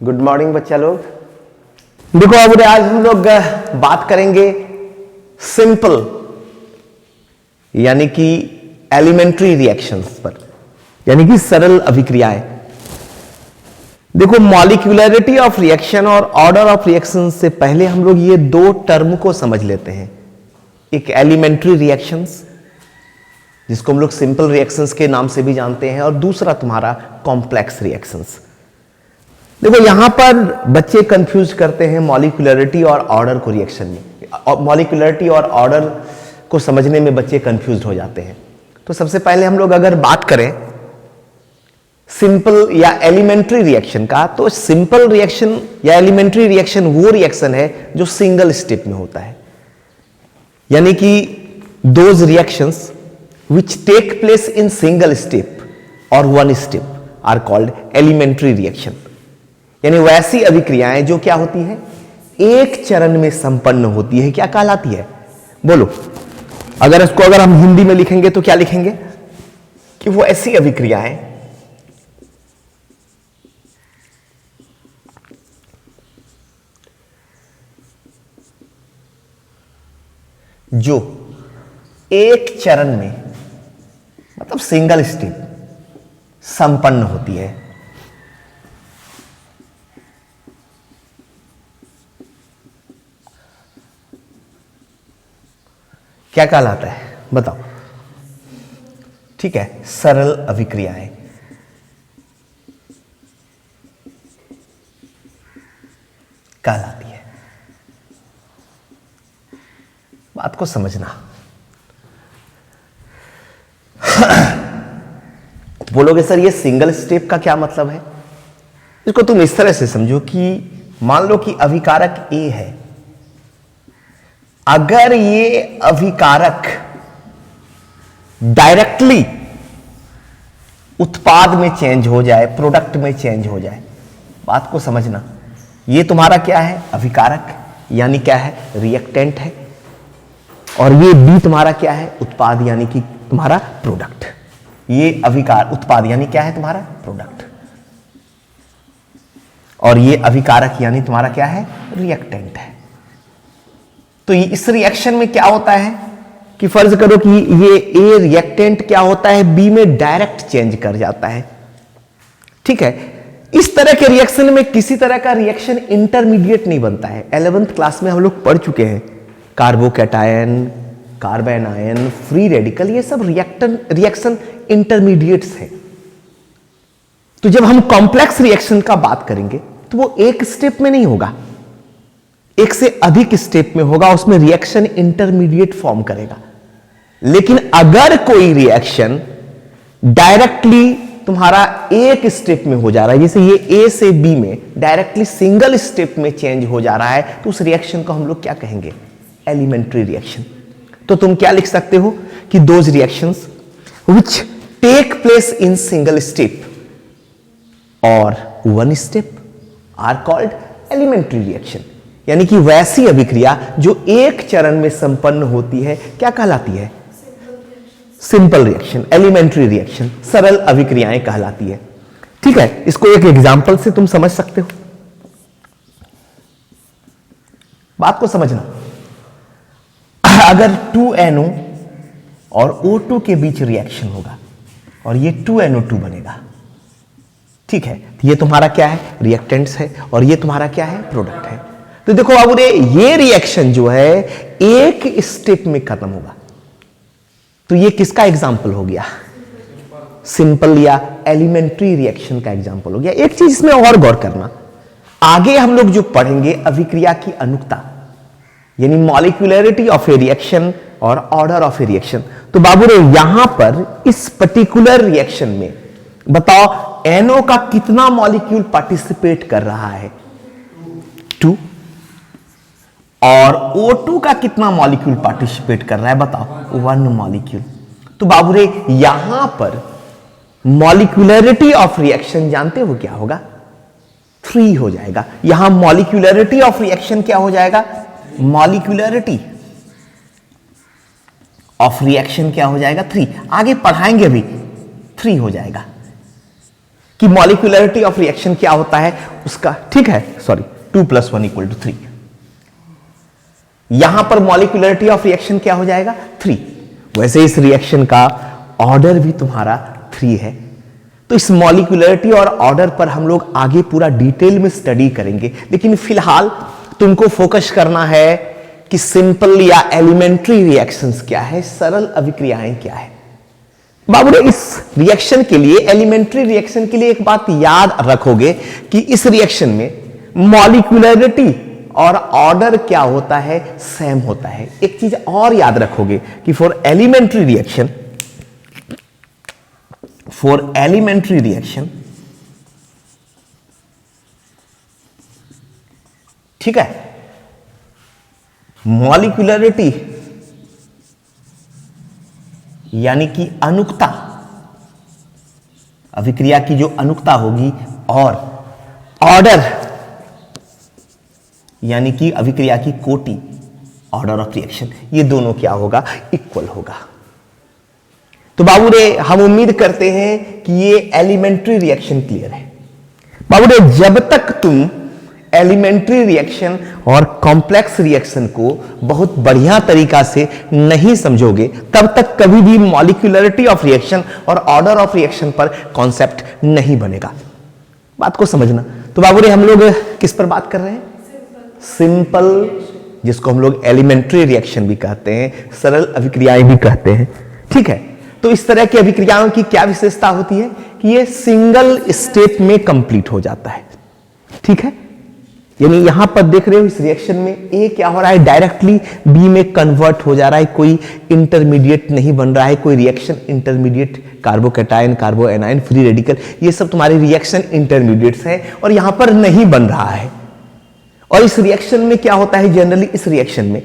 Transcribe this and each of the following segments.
Good morning बच्चा लोग। देखो अब आज हम लोग बात करेंगे सिंपल यानी कि एलिमेंट्री रिएक्शंस पर, यानी कि सरल अभिक्रियाएं। देखो मॉलिक्यूलरिटी ऑफ रिएक्शन और ऑर्डर ऑफ रिएक्शन से पहले हम लोग ये दो टर्म को समझ लेते हैं। एक एलिमेंट्री रिएक्शंस जिसको हम लोग सिंपल रिएक्शंस के नाम से भी जानते हैं, और दूसरा तुम्हारा कॉम्प्लेक्स रिएक्शंस। देखो यहां पर बच्चे कंफ्यूज करते हैं मॉलिक्यूलरिटी और ऑर्डर को रिएक्शन में। मॉलिक्यूलरिटी और ऑर्डर को समझने में बच्चे कंफ्यूज हो जाते हैं। तो सबसे पहले हम लोग अगर बात करें सिंपल या एलिमेंट्री रिएक्शन का, तो सिंपल रिएक्शन या एलिमेंट्री रिएक्शन वो रिएक्शन है जो सिंगल स्टेप में होता है, यानी कि those reactions which take place in single step or one step are called elementary reaction। यानी वैसी अभिक्रियाएं जो क्या होती है, एक चरण में संपन्न होती है, क्या कहलाती है? बोलो। अगर हम हिंदी में लिखेंगे तो क्या लिखेंगे कि वो ऐसी अभिक्रियाएं जो एक चरण में, मतलब सिंगल स्टेप, संपन्न होती है। क्या कहलाता है बताओ? ठीक है, सरल अभिक्रियाएं। कहलाती है। बात को समझना। तो बोलोगे सर ये सिंगल स्टेप का क्या मतलब है? इसको तुम इस तरह से समझो कि मान लो कि अभिकारक ए है। अगर ये अभिकारक डायरेक्टली उत्पाद में चेंज हो जाए, प्रोडक्ट में चेंज हो जाए, बात को समझना। ये तुम्हारा क्या है? अभिकारक, यानी क्या है? रिएक्टेंट है। और ये बी तुम्हारा क्या है? उत्पाद, यानी कि तुम्हारा प्रोडक्ट। ये अभिकार उत्पाद यानी क्या है? तुम्हारा प्रोडक्ट। और ये अभिकारक यानी तुम्हारा क्या है? रिएक्टेंट है। तो इस रिएक्शन में क्या होता है कि फर्ज करो कि ये ए रिएक्टेंट क्या होता है, बी में डायरेक्ट चेंज कर जाता है। ठीक है, इस तरह के रिएक्शन में किसी तरह का रिएक्शन इंटरमीडिएट नहीं बनता है। 11th क्लास में हम लोग पढ़ चुके हैं, carbocation, carbon ion, free radical, ये सब रिएक्शन इंटरमीडिएट्स है। तो जब हम कॉम्प्लेक्स रिएक्शन का बात करेंगे तो वो एक स्टेप में नहीं होगा, एक से अधिक स्टेप में होगा। उसमें रिएक्शन इंटरमीडिएट फॉर्म करेगा। लेकिन अगर कोई रिएक्शन डायरेक्टली तुम्हारा एक स्टेप में हो जा रहा है, जैसे ये ए से बी में डायरेक्टली सिंगल स्टेप में चेंज हो जा रहा है, तो उस रिएक्शन को हम लोग क्या कहेंगे? Elementary reaction. तो तुम क्या लिख सकते हो कि those reactions which take place in single step और one step are called elementary reaction. यानी कि वैसी अभिक्रिया जो एक चरण में संपन्न होती है, क्या कहलाती है? सिंपल रिएक्शन, एलिमेंट्री रिएक्शन, सरल अभिक्रियाएं कहलाती है। ठीक है, इसको एक एग्जांपल से तुम समझ सकते हो। बात को समझना। अगर 2NO और O2 के बीच रिएक्शन होगा और ये 2NO2 बनेगा, ठीक है, तो ये तुम्हारा क्या है? रिएक्टेंट्स है, और ये तुम्हारा क्या है? प्रोडक्ट है। तो देखो अब ये रिएक्शन जो है एक स्टेप में खत्म होगा। तो ये किसका एग्जाम्पल हो गया? सिंपल या एलिमेंट्री रिएक्शन का एग्जाम्पल हो गया। एक चीज इसमें और गौर करना, आगे हम लोग जो पढ़ेंगे अभिक्रिया की अनुक्ता, यानी मॉलिक्यूलरिटी ऑफ ए रिएक्शन और ऑर्डर ऑफ ए रिएक्शन। तो बाबू रे यहां पर इस पर्टिकुलर रिएक्शन में बताओ NO का कितना मॉलिक्यूल पार्टिसिपेट कर रहा है? 2। और O2 का कितना मॉलिक्यूल पार्टिसिपेट कर रहा है? बताओ 1 मॉलिक्यूल। तो बाबू रे यहां पर मॉलिक्यूलरिटी ऑफ रिएक्शन जानते हो क्या होगा? 3 हो जाएगा। यहां मॉलिक्यूलरिटी ऑफ रिएक्शन क्या हो जाएगा? मॉलिक्यूलरिटी ऑफ रिएक्शन क्या हो जाएगा? 3। आगे पढ़ाएंगे अभी, 3 हो जाएगा। कि मॉलिक्यूलरिटी ऑफ रिएक्शन क्या होता है उसका, ठीक है, सॉरी, 2 + 1 = 3। यहां पर मॉलिक्यूलरिटी ऑफ रिएक्शन क्या हो जाएगा, 3। वैसे इस रिएक्शन का ऑर्डर भी तुम्हारा 3 है। तो इस मॉलिक्यूलरिटी और ऑर्डर पर हम लोग आगे पूरा डिटेल में स्टडी करेंगे, लेकिन फिलहाल तुमको फोकस करना है कि सिंपल या एलिमेंट्री रिएक्शंस क्या है, सरल अभिक्रियाएं क्या है। बाबू रे, इस रिएक्शन के लिए, एलिमेंट्री रिएक्शन के लिए एक बात याद रखोगे कि इस रिएक्शन में मॉलिक्यूलरिटी और ऑर्डर क्या होता है, सेम होता है। एक चीज और याद रखोगे कि फॉर एलिमेंट्री रिएक्शन, ठीक है, मॉलिक्यूलरिटी यानी कि अनुकता, अभिक्रिया की जो अनुकता होगी, और ऑर्डर यानी कि अभिक्रिया की कोटि, ऑर्डर ऑफ रिएक्शन, ये दोनों क्या होगा, इक्वल होगा। तो बाबू रे, हम उम्मीद करते हैं कि ये एलिमेंट्री रिएक्शन क्लियर है। बाबू रे, जब तक तुम एलिमेंट्री रिएक्शन और कॉम्प्लेक्स रिएक्शन को बहुत बढ़िया तरीका से नहीं समझोगे, तब तक कभी भी मॉलिक्यूलरिटी ऑफ रिएक्शन और ऑर्डर ऑफ रिएक्शन पर कॉन्सेप्ट नहीं बनेगा। बात को समझना। तो बाबू रे, हम लोग किस पर बात कर रहे हैं, सिंपल, जिसको हम लोग एलिमेंट्री रिएक्शन भी कहते हैं, सरल अभिक्रियाएं भी कहते हैं, ठीक है। तो इस तरह की अभिक्रियाओं की क्या विशेषता होती है कि ये सिंगल स्टेप में कंप्लीट हो जाता है, ठीक है। यानी यहां पर देख रहे हो इस रिएक्शन में ए क्या हो रहा है, डायरेक्टली बी में कन्वर्ट हो जा रहा है, कोई इंटरमीडिएट नहीं बन रहा है, कोई reaction intermediate, carbocation, कार्बो anion, free radical, ये सब तुम्हारे रिएक्शन इंटरमीडिएट्स हैं और यहां पर नहीं बन रहा है। और इस रिएक्शन में क्या होता है, जनरली इस रिएक्शन में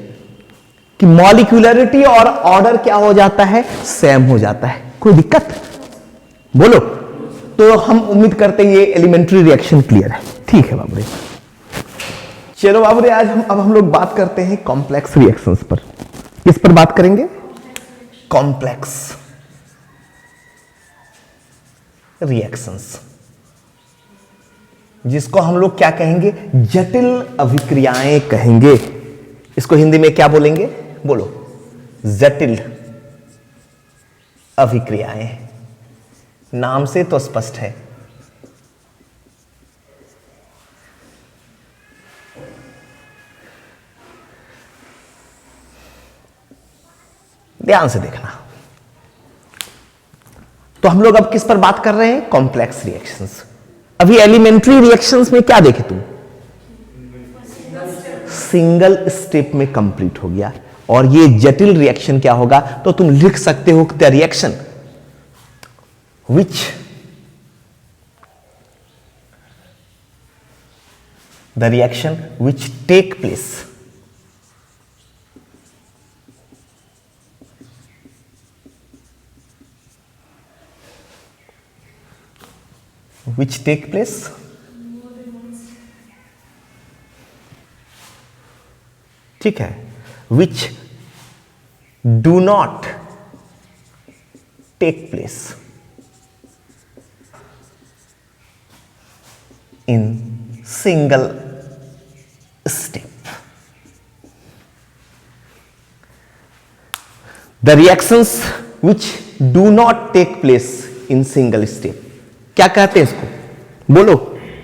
कि मॉलिक्यूलरिटी और ऑर्डर क्या हो जाता है, सेम हो जाता है। कोई दिक्कत बोलो। तो हम उम्मीद करते हैं ये एलिमेंट्री रिएक्शन क्लियर है, ठीक है बाबू रे। चलो बाबू रे, आज हम लोग बात करते हैं कॉम्प्लेक्स रिएक्शंस पर। किस पर बात करेंगे, कॉम्प्लेक्स रिएक्शंस, जिसको हम लोग क्या कहेंगे, जटिल अभिक्रियाएं कहेंगे। इसको हिंदी में क्या बोलेंगे, बोलो, जटिल अभिक्रियाएं। नाम से तो स्पष्ट है। ध्यान से देखना। तो हम लोग अब किस पर बात कर रहे हैं, कॉम्प्लेक्स रिएक्शंस। अभी एलिमेंट्री रिएक्शंस में क्या देखे तुम, सिंगल स्टेप में कंप्लीट हो गया। और ये जटिल रिएक्शन क्या होगा, तो तुम लिख सकते हो the reaction which take place ठीक है, which do not take place in single step. The reactions which do not take place in single step, क्या कहते हैं इसको, बोलो,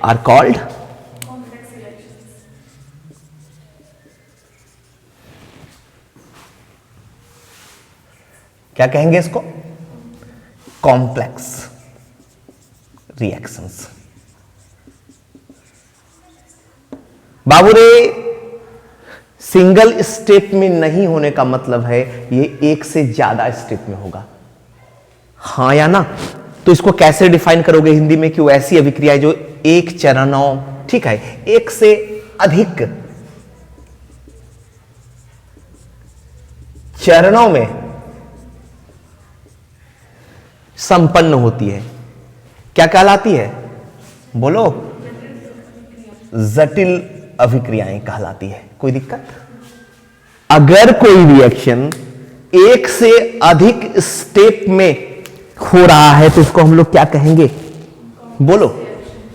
are called complex reactions. क्या कहेंगे इसको, कॉम्प्लेक्स रिएक्शंस। बाबू रे, सिंगल स्टेप में नहीं होने का मतलब है ये एक से ज्यादा स्टेप में होगा, हां या ना। तो इसको कैसे डिफाइन करोगे हिंदी में, कि वो ऐसी अभिक्रिया जो एक चरणों, ठीक है, एक से अधिक चरणों में संपन्न होती है, क्या कहलाती है, बोलो, जटिल अभिक्रियाएं कहलाती है। कोई दिक्कत? अगर कोई रिएक्शन एक से अधिक स्टेप में हो रहा है तो इसको हम लोग क्या कहेंगे, बोलो,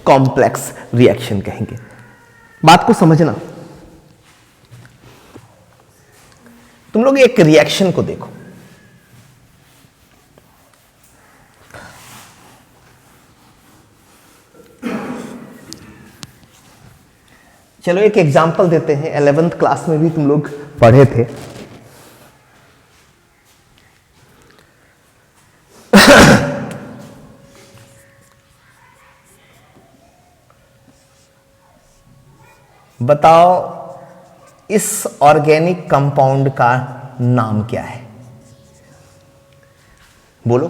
कॉम्प्लेक्स रिएक्शन कहेंगे। बात को समझना, तुम लोग एक रिएक्शन को देखो, चलो एक एग्जांपल देते हैं, 11th क्लास में भी तुम लोग पढ़े थे। बताओ इस ऑर्गेनिक कंपाउंड का नाम क्या है? बोलो।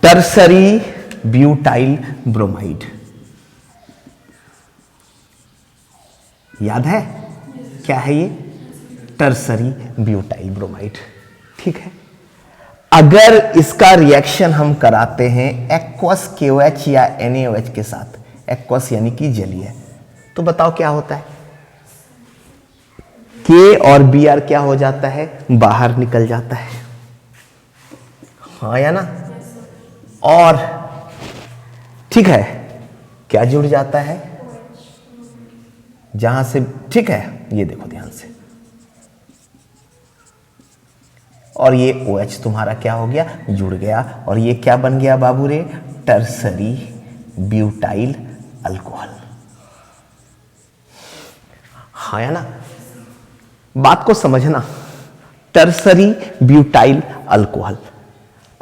Tertiary butyl bromide. याद है क्या है ये? Tertiary butyl bromide. ठीक है, अगर इसका रिएक्शन हम कराते हैं एक्वस KOH या NaOH के साथ, एक्वस यानी कि जलीय, तो बताओ क्या होता है? K और Br क्या हो जाता है? बाहर निकल जाता है, हाँ या ना? और ठीक है, क्या जुड़ जाता है जहां से? ठीक है, ये देखो ध्यान से, और ये OH तुम्हारा क्या हो गया? जुड़ गया, और ये क्या बन गया बाबू रे? टर्सरी ब्यूटाइल अल्कोहल, हाँ या ना? बात को समझना, टर्सरी ब्यूटाइल अल्कोहल,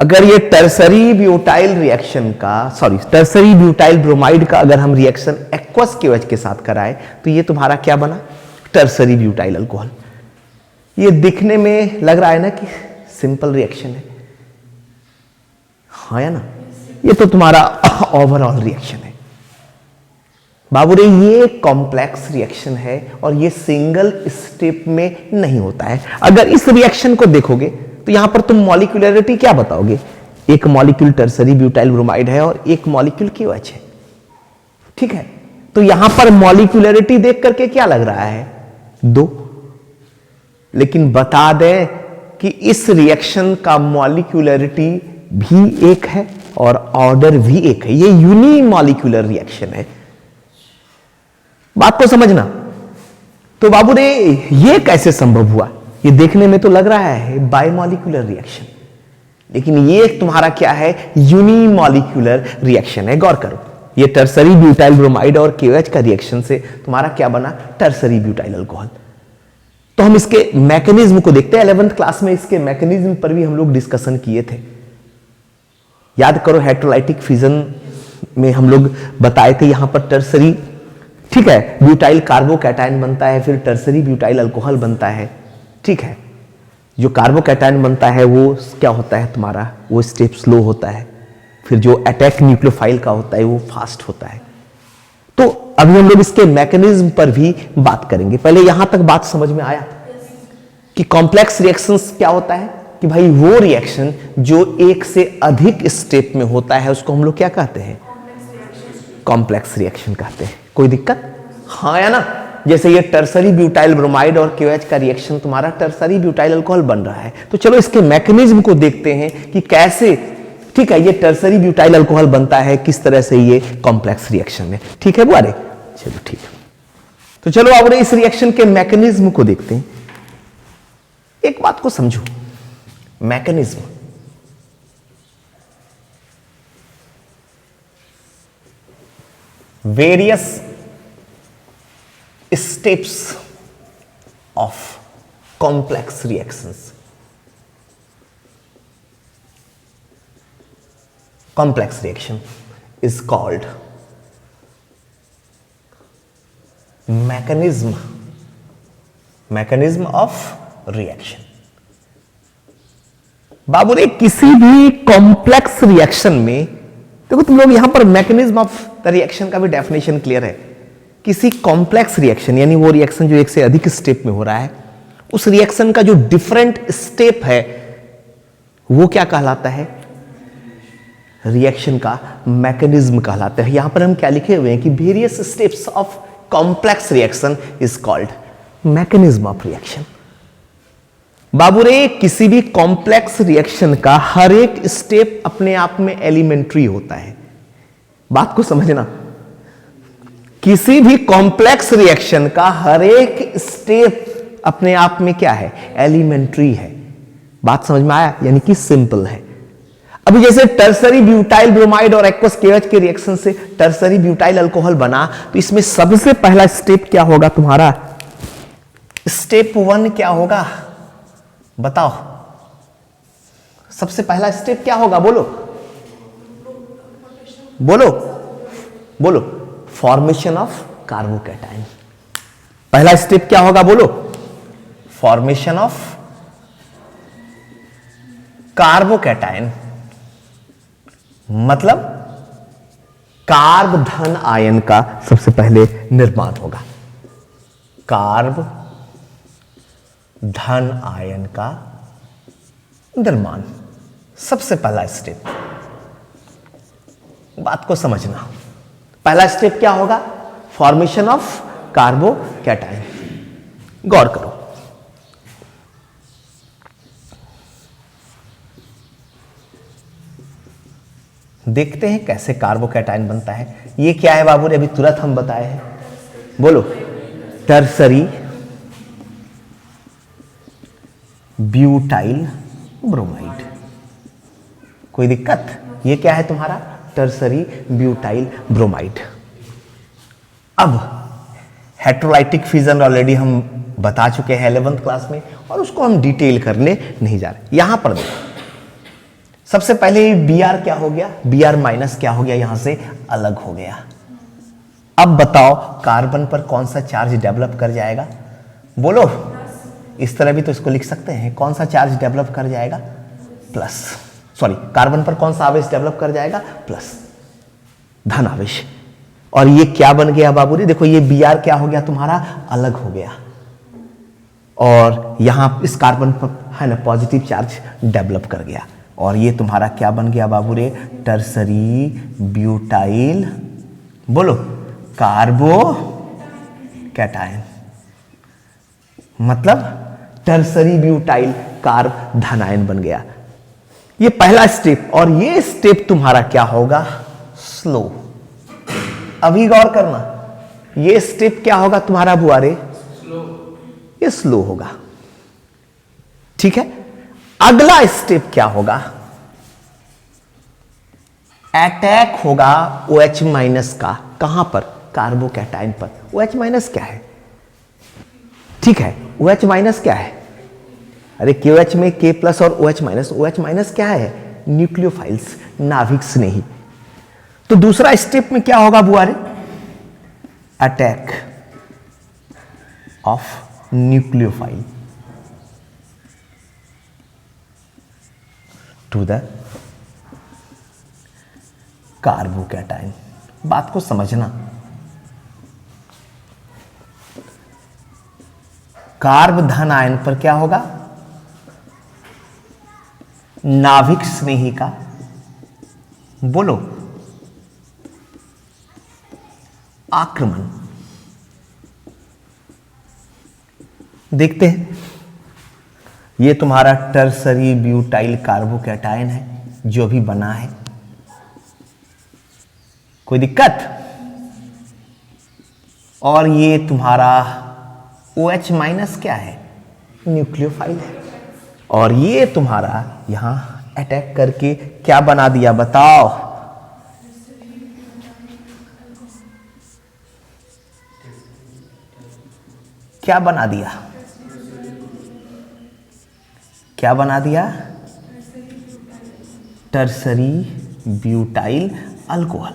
अगर ये टर्सरी ब्यूटाइल रिएक्शन का, टर्सरी ब्यूटाइल ब्रोमाइड का अगर हम रिएक्शन एक्वस KOH के साथ कराए तो ये तुम्हारा क्या बना? Tertiary butyl alcohol. ये दिखने में लग रहा है ना कि सिंपल रिएक्शन है, हाँ या ना? ये तो तुम्हारा ओवरऑल रिएक्शन है बाबू रे, ये कॉम्प्लेक्स रिएक्शन है और ये सिंगल स्टेप में नहीं होता है। अगर इस रिएक्शन को देखोगे तो यहां पर तुम मॉलिक्यूलरिटी क्या बताओगे? एक मॉलिक्यूल टर्सरी ब्यूटाइल ब्रोमाइड है और एक मॉलिक्यूल KOH है, ठीक है? तो यहां पर मॉलिक्यूलरिटी देख करके क्या लग रहा है? 2। लेकिन बता दें कि इस रिएक्शन का मॉलिक्यूलरिटी भी 1 है और ऑर्डर भी 1 है। ये यूनिमॉलिक्यूलर रिएक्शन है, बात को समझना। तो बाबू रे ये कैसे संभव हुआ? ये देखने में तो लग रहा है बायमॉलिक्यूलर रिएक्शन, लेकिन ये तुम्हारा क्या है? यूनिमॉलिक्यूलर रिएक्शन है। गौर करो, ये टर्सरी ब्यूटाइल ब्रोमाइड और KOH का रिएक्शन से तुम्हारा क्या बना? Tertiary butyl alcohol. तो हम इसके मैकेनिज्म को देखते हैं। 11th क्लास में इसके मैकेनिज्म पर भी हम लोग डिस्कशन किए थे, याद करो। हेटेरोलाइटिक फिजन में हम लोग बताए थे, यहां पर टर्सरी, ठीक है, ब्यूटाइल कार्बोकैटायन बनता है, फिर टर्सरी ब्यूटाइल अल्कोहल बनता है, ठीक है। जो कार्बोकैटायन बनता है वो क्या होता है तुम्हारा? वो स्टेप स्लो होता है, फिर जो अटैक न्यूक्लियोफाइल का होता है वो फास्ट होता है। तो अभी हम लोग इसके मैकेनिज्म पर भी बात करेंगे। पहले यहां तक बात समझ में आया कि कॉम्प्लेक्स रिएक्शंस क्या होता है? कि भाई वो रिएक्शन जो एक से अधिक स्टेप में होता है उसको हम लोग क्या कहते हैं? कॉम्प्लेक्स रिएक्शन कहते हैं। कोई दिक्कत, हाँ या ना? जैसे ये टर्सरी ब्यूटाइल ब्रोमाइड और KOH का रिएक्शन तुम्हारा टर्सरी ब्यूटाइल अल्कोहल बन रहा है। तो चलो इसके मैकेनिज्म को देखते हैं कि कैसे, ठीक है, ये टर्सरी ब्यूटाइल अल्कोहल बनता है, किस तरह से ये कॉम्प्लेक्स रिएक्शन है, ठीक है बुआरे? चलो ठीक है, तो चलो अब इस रिएक्शन के मैकेनिज्म को देखते हैं। एक बात को समझो, mechanism, various steps of complex reactions. Complex reaction is called mechanism of reaction. बाबू रे किसी भी कॉम्प्लेक्स रिएक्शन में देखो, तुम लोग यहां पर मैकेनिज्म ऑफ द रिएक्शन का भी डेफिनेशन क्लियर है। किसी कॉम्प्लेक्स रिएक्शन यानी वो रिएक्शन जो एक से अधिक स्टेप में हो रहा है, उस रिएक्शन का जो डिफरेंट स्टेप है वो क्या कहलाता है? रिएक्शन का मैकेनिज्म कहलाता है। यहां पर हम क्या लिखे हुए हैं कि various steps of complex reaction is called mechanism of reaction. बाबू रे किसी भी कॉम्प्लेक्स रिएक्शन का हर एक स्टेप अपने आप में एलिमेंट्री होता है, बात को समझना, किसी भी कॉम्प्लेक्स रिएक्शन का हर एक स्टेप अपने आप में क्या है, एलिमेंट्री है। बात समझ में आया, यानी कि सिंपल है। अभी जैसे टर्सरी ब्यूटाइल ब्रोमाइड और एक्वस केएच के रिएक्शन से टर्सरी ब्यूटाइल अल्कोहल बना, तो इसमें सबसे पहला स्टेप क्या होगा तुम्हारा, स्टेप 1 क्या होगा बताओ, सबसे पहला स्टेप क्या होगा, बोलो बोलो बोलो, फॉर्मेशन ऑफ कार्बोकैटायन। पहला स्टेप क्या होगा बोलो, फॉर्मेशन ऑफ कार्बोकैटायन, मतलब कार्ब धन आयन का सबसे पहले निर्माण होगा, कार्ब धन आयन का निर्माण, सबसे पहला स्टेप। बात को समझना, पहला स्टेप क्या होगा, फॉर्मेशन ऑफ कार्बोकैटायन। गौर करो, देखते हैं कैसे कार्बोकैटायन बनता है। ये क्या है बाबू रे, अभी तुरंत हम बताए हैं, बोलो, टर्सरी ब्यूटाइल ब्रोमाइड। कोई दिक्कत, ये क्या है तुम्हारा, टर्सरी ब्यूटाइल ब्रोमाइड। अब हेट्रोलाइटिक फिजन ऑलरेडी हम बता चुके हैं 11th क्लास में, और उसको हम डिटेल करने नहीं जा रहे। यहां पर देखो, सबसे पहले Br क्या हो गया, Br माइनस क्या हो गया, यहां से अलग हो गया। अब बताओ कार्बन पर कौन सा चार्ज डेवलप कर जाएगा, बोलो, इस तरह भी तो इसको लिख सकते हैं, कौन सा चार्ज डेवलप कर जाएगा, प्लस, सॉरी, कार्बन पर कौन सा आवेश डेवलप कर जाएगा, प्लस, धन आवेश। और ये क्या बन गया बाबूजी, देखो ये Br क्या हो गया तुम्हारा, अलग हो गया, और यहां इस कार्बन पर है ना पॉजिटिव चार्ज डेवलप कर गया, और ये तुम्हारा क्या बन गया बाबू रे, टर्सरी ब्यूटाइल, बोलो, कार्बोकैटायन, मतलब टर्सरी ब्यूटाइल कार्ब धनायन बन गया। ये पहला स्टेप, और ये स्टेप तुम्हारा क्या होगा, स्लो। अभी गौर करना, ये स्टेप क्या होगा तुम्हारा बुआरे, ये स्लो होगा, ठीक है। अगला स्टेप क्या होगा, अटैक होगा OH माइनस का, कहां पर, कार्बोकैटायन पर। OH माइनस क्या है, ठीक है, OH माइनस क्या है, अरे KOH में K प्लस और OH माइनस, OH माइनस क्या है, न्यूक्लियोफाइल्स, नाभिक स्नेही। तो दूसरा स्टेप में क्या होगा बुआरे, attack of nucleophile to the carbocation. बात को समझना, कार्ब धन आयन पर क्या होगा, नाभिक स्नेही का, बोलो, आक्रमण। देखते हैं, ये तुम्हारा टर्सरी ब्यूटाइल कार्बोकैटायन है जो भी बना है, कोई दिक्कत, और ये तुम्हारा OH माइनस क्या है, न्यूक्लियोफाइल है, और ये तुम्हारा यहां अटैक करके क्या बना दिया बताओ, क्या बना दिया, क्या बना दिया, टर्सरी ब्यूटाइल अल्कोहल।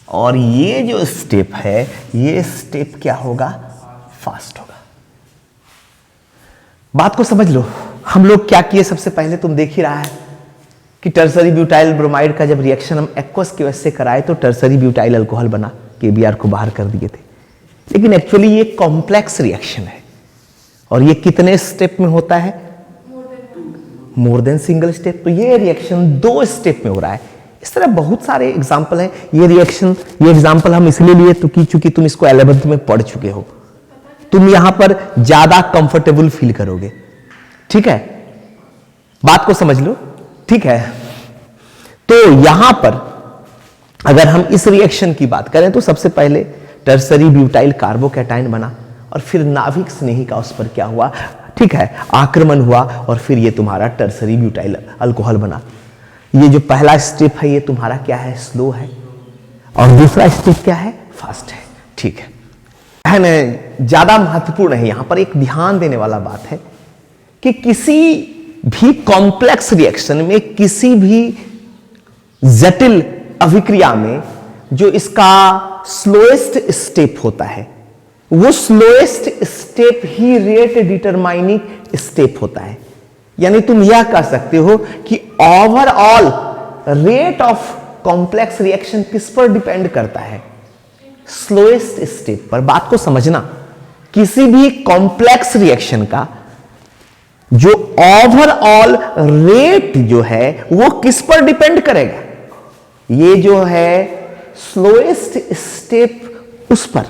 और ये जो स्टेप है, ये स्टेप क्या होगा, फास्ट होगा। बात को समझ लो, हम लोग क्या किए, सबसे पहले तुम देख ही रहा है कि टर्सरी ब्यूटाइल ब्रोमाइड का जब रिएक्शन हम एक्वस केओएच से कराए तो टर्सरी ब्यूटाइल अल्कोहल बना, KBr को बाहर कर दिए थे। लेकिन एक्चुअली ये कॉम्प्लेक्स रिएक्शन है, और ये कितने स्टेप में होता है, मोर देन सिंगल स्टेप। तो ये रिएक्शन 2 स्टेप में हो रहा है। इस तरह बहुत सारे एग्जाम्पल हैं। ये रिएक्शन, ये एग्जाम्पल हम इसलिए लिए तो कि चूंकि तुम इसको 11th में पढ़ चुके हो, तुम यहां पर ज्यादा कंफर्टेबल फील करोगे, ठीक है। बात को समझ लो, ठीक है। तो यहां पर अगर हम इस रिएक्शन की बात करें तो सबसे पहले टर्सरी ब्यूटाइल कार्बोकैटायन बना और फिर नाभिक स्नेहिका उस पर क्या हुआ, ठीक है, आक्रमण हुआ और फिर ये तुम्हारा टर्सरी ब्यूटाइल अल्कोहल बना। ये जो पहला स्टेप है ये तुम्हारा क्या है, स्लो है, और दूसरा स्टेप क्या है, फास्ट है। ठीक है ना, ज्यादा महत्वपूर्ण है, यहां पर एक ध्यान देने वाला बात है कि किसी भी कॉम्प्लेक्स रिएक्शन में, किसी भी जटिल अभिक्रिया में जो इसका स्लोएस्ट स्टेप होता है वो स्लोएस्ट स्टेप ही रेट डिटरमाइनिंग स्टेप होता है। यानी तुम यह कह सकते हो कि overall rate of complex reaction किस पर डिपेंड करता है, स्लोएस्ट स्टेप पर। बात को समझना, किसी भी कॉम्प्लेक्स रिएक्शन का जो ओवरऑल रेट जो है वो किस पर डिपेंड करेगा, ये जो है स्लोएस्ट स्टेप उस पर।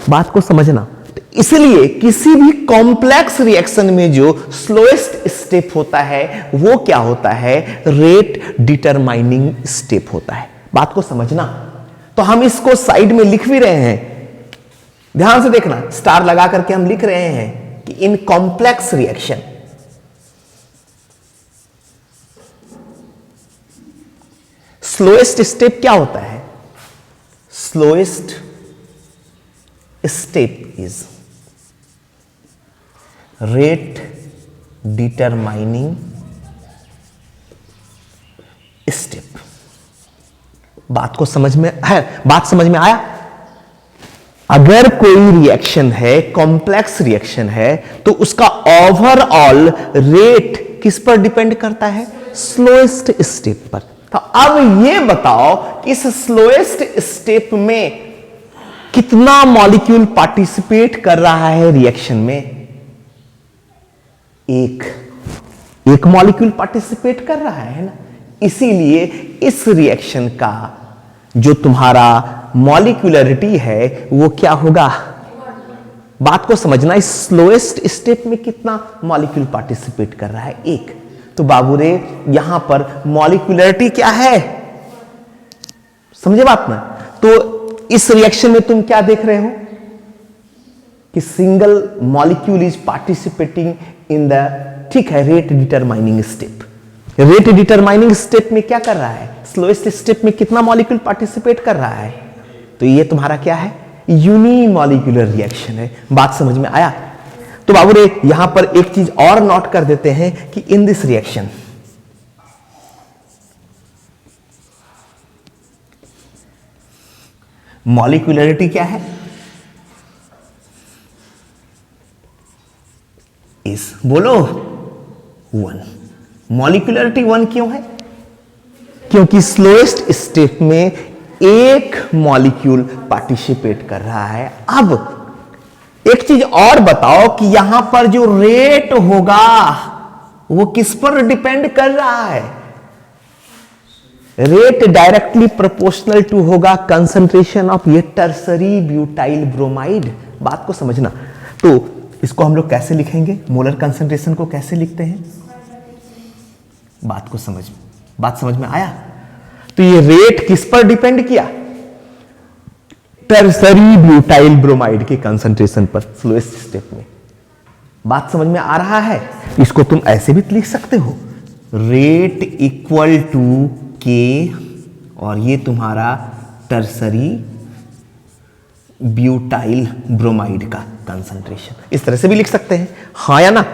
बात को समझना, तो इसलिए किसी भी कॉम्प्लेक्स रिएक्शन में जो स्लोएस्ट स्टेप होता है वो क्या होता है, रेट डिटरमाइनिंग स्टेप होता है। बात को समझना, तो हम इसको साइड में लिख भी रहे हैं, ध्यान से देखना, स्टार लगा करके हम लिख रहे हैं कि in complex reaction slowest step क्या होता है, slowest step is rate determining step. बात को समझ में है, बात समझ में आया। अगर कोई रिएक्शन है, कॉम्प्लेक्स रिएक्शन है, तो उसका ओवरऑल रेट किस पर डिपेंड करता है, स्लोएस्ट स्टेप पर। तो अब ये बताओ कि इस स्लोएस्ट स्टेप में कितना मॉलिक्यूल पार्टिसिपेट कर रहा है रिएक्शन में, एक मॉलिक्यूल पार्टिसिपेट कर रहा है ना। इसीलिए इस रिएक्शन का जो तुम्हारा मॉलिक्यूलरिटी है वो क्या होगा, बात को समझना, इस स्लोएस्ट स्टेप में कितना मॉलिक्यूल पार्टिसिपेट कर रहा है, एक। तो बाबू रे यहां पर मॉलिक्यूलरिटी क्या है, समझे बात ना। तो इस रिएक्शन में तुम क्या देख रहे हो कि single molecule is participating in the, ठीक है, rate determining step. Rate determining step में क्या कर रहा है, स्लोएस्ट स्टेप में कितना मॉलिक्यूल पार्टिसिपेट कर रहा है, तो ये तुम्हारा क्या है, यूनिमॉलिक्यूलर रिएक्शन है। बात समझ में आया। तो बाबू रे यहां पर एक चीज और नोट कर देते हैं कि इन दिस रिएक्शन मॉलिक्यूलरिटी क्या है, इस बोलो 1। मॉलिक्यूलरिटी 1 क्यों है, क्योंकि स्लोएस्ट स्टेप में एक मॉलिक्यूल पार्टिसिपेट कर रहा है। अब एक चीज और बताओ कि यहां पर जो रेट होगा वो किस पर डिपेंड कर रहा है, रेट डायरेक्टली प्रोपोर्शनल टू होगा कंसंट्रेशन ऑफ ये टर्सरी ब्यूटाइल ब्रोमाइड। बात को समझना, तो इसको हम लोग कैसे लिखेंगे, मोलर कंसंट्रेशन को कैसे लिखते हैं, बात समझ में आया। तो ये रेट किस पर डिपेंड किया, टर्सरी ब्यूटाइल ब्रोमाइड के कंसंट्रेशन पर स्लोएस्ट स्टेप में। बात समझ में आ रहा है। इसको तुम ऐसे भी लिख सकते हो, रेट इक्वल टू के और ये तुम्हारा टर्सरी ब्यूटाइल ब्रोमाइड का कंसंट्रेशन, इस तरह से भी लिख सकते हैं, हाँ या ना।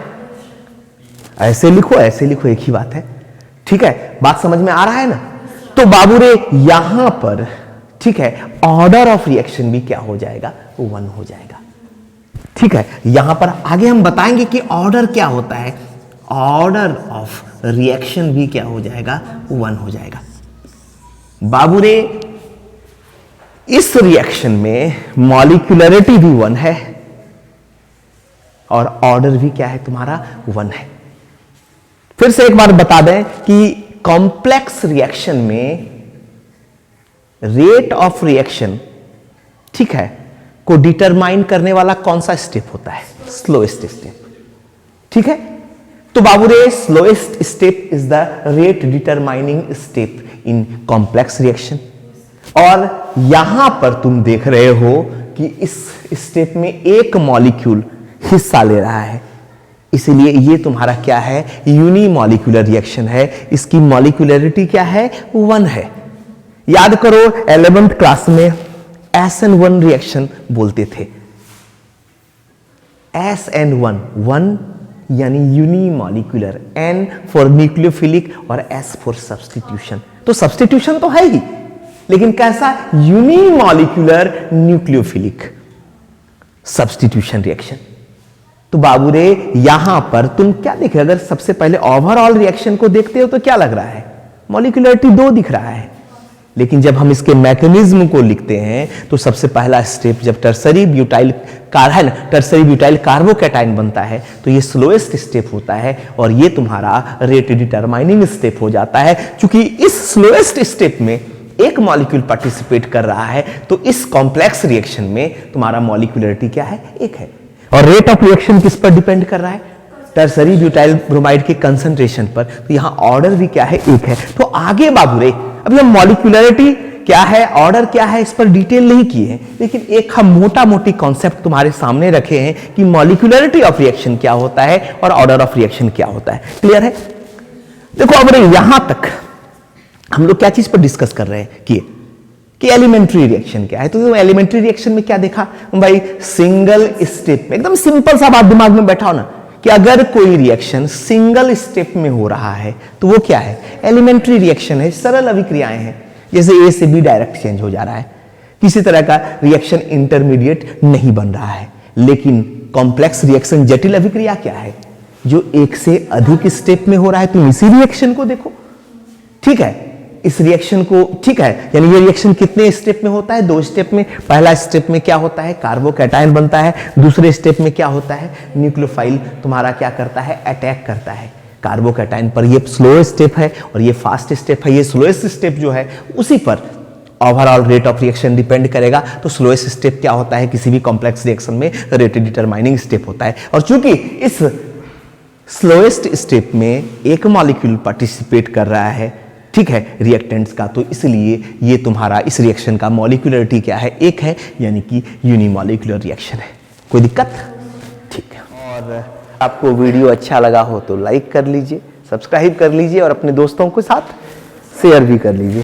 ऐसे लिखो एक ही बात है, ठीक है। बात समझ में आ रहा है ना। तो बाबू रे यहां पर, ठीक है, ऑर्डर ऑफ रिएक्शन भी क्या हो जाएगा, 1 हो जाएगा, ठीक है। यहां पर आगे हम बताएंगे कि ऑर्डर क्या होता है, ऑर्डर ऑफ रिएक्शन भी क्या हो जाएगा, 1 हो जाएगा। बाबू रे इस रिएक्शन में मॉलिक्यूलरिटी भी 1 है और ऑर्डर भी क्या है तुम्हारा, 1 है। फिर से एक बार बता दें कि कॉम्प्लेक्स रिएक्शन में रेट ऑफ रिएक्शन, ठीक है, को डिटरमाइन करने वाला कौन सा स्टेप होता है, स्लोएस्ट स्टेप, ठीक है। तो बाबू रे slowest step is the rate determining step in complex reaction. और यहां पर तुम देख रहे हो कि इस स्टेप में एक मॉलिक्यूल हिस्सा ले रहा है, इसलिए ये तुम्हारा क्या है, यूनिमॉलिक्यूलर रिएक्शन है। इसकी मॉलिक्यूलरिटी क्या है, 1 है। याद करो 11th क्लास में SN1 रिएक्शन बोलते थे। SN1 1 यानी यूनिमॉलिक्यूलर, N फॉर न्यूक्लियोफिलिक और S फॉर सब्स्टिट्यूशन। तो सब्स्टिट्यूशन तो है ही, लेकिन कैसा, यूनिमॉलिक्यूलर न्यूक्लियोफिलिक सब्स्टिट्यूशन रिएक्शन। तो बाबू रे यहां पर तुम क्या देख रहे हो, अगर सबसे पहले ओवरऑल रिएक्शन को देखते हो तो क्या लग रहा है, मॉलिक्यूलरिटी 2 दिख रहा है। लेकिन जब हम इसके मैकेनिज्म को लिखते हैं तो सबसे पहला स्टेप जब टर्सरी ब्यूटाइल कार्बोकैटायन बनता है तो ये स्लोएस्ट स्टेप होता है और ये तुम्हारा रेट डिटरमाइनिंग स्टेप हो जाता है। क्योंकि इस स्लोएस्ट स्टेप में एक मॉलिक्यूल पार्टिसिपेट कर रहा है तो इस कॉम्प्लेक्स रिएक्शन में तुम्हारा मॉलिक्यूलरिटी क्या है, 1 है। और रेट ऑफ रिएक्शन किस पर डिपेंड कर रहा है, टर्सरी ब्यूटाइल ब्रोमाइड के कंसंट्रेशन पर। तो यहां ऑर्डर भी क्या है, 1 है। तो आगे बाबू रे अब हम मॉलिक्यूलरिटी क्या है, ऑर्डर क्या है, इस पर डिटेल नहीं किए हैं, लेकिन एक हम मोटा मोटी कॉन्सेप्ट तुम्हारे सामने रखे हैं कि मॉलिक्यूलरिटी ऑफ रिएक्शन क्या होता है और ऑर्डर ऑफ रिएक्शन क्या होता है। क्लियर है? देखो अब रे यहां तक हम लोग क्या चीज पर डिस्कस कर रहे हैं कि एलिमेंट्री रिएक्शन क्या है। तो एलिमेंट्री रिएक्शन में क्या देखा भाई, सिंगल स्टेप में, एकदम सिंपल सा बात दिमाग में बैठाओ ना, कि अगर कोई रिएक्शन सिंगल स्टेप में हो रहा है तो वो क्या है, एलिमेंट्री रिएक्शन है, सरल अभिक्रियाएं हैं। जैसे A से B डायरेक्ट चेंज हो जा रहा है, किसी तरह का रिएक्शन इंटरमीडिएट नहीं बन रहा है। लेकिन कॉम्प्लेक्स रिएक्शन, जटिल अभिक्रिया क्या है, जो 1 से अधिक स्टेप में हो रहा है। तुम इसी रिएक्शन को देखो, ठीक है, इस रिएक्शन को, ठीक है, यानी ये रिएक्शन कितने स्टेप में होता है, 2 स्टेप में। पहला स्टेप में क्या होता है, कार्बोकैटायन बनता है। दूसरे स्टेप में क्या होता है, न्यूक्लियोफाइल तुम्हारा क्या करता है, अटैक करता है कार्बोकैटायन पर। ये स्लो स्टेप है और ये फास्ट स्टेप है। ये स्लोएस्ट स्टेप जो है उसी पर overall rate of reaction depend करेगा। तो स्लोएस्ट स्टेप क्या होता है, किसी भी कॉम्प्लेक्स रिएक्शन में रेट डिटरमाइनिंग स्टेप होता है। और चूंकि इस स्लोएस्ट स्टेप में एक मॉलिक्यूल पार्टिसिपेट कर रहा है, ठीक है, रिएक्टेंट्स का, तो इसलिए ये तुम्हारा इस रिएक्शन का मॉलिक्यूलरिटी क्या है, 1 है, यानी कि यूनिमॉलिक्यूलर रिएक्शन है। कोई दिक्कत? ठीक है। और आपको वीडियो अच्छा लगा हो तो लाइक कर लीजिए, सब्सक्राइब कर लीजिए और अपने दोस्तों के साथ शेयर भी कर लीजिए।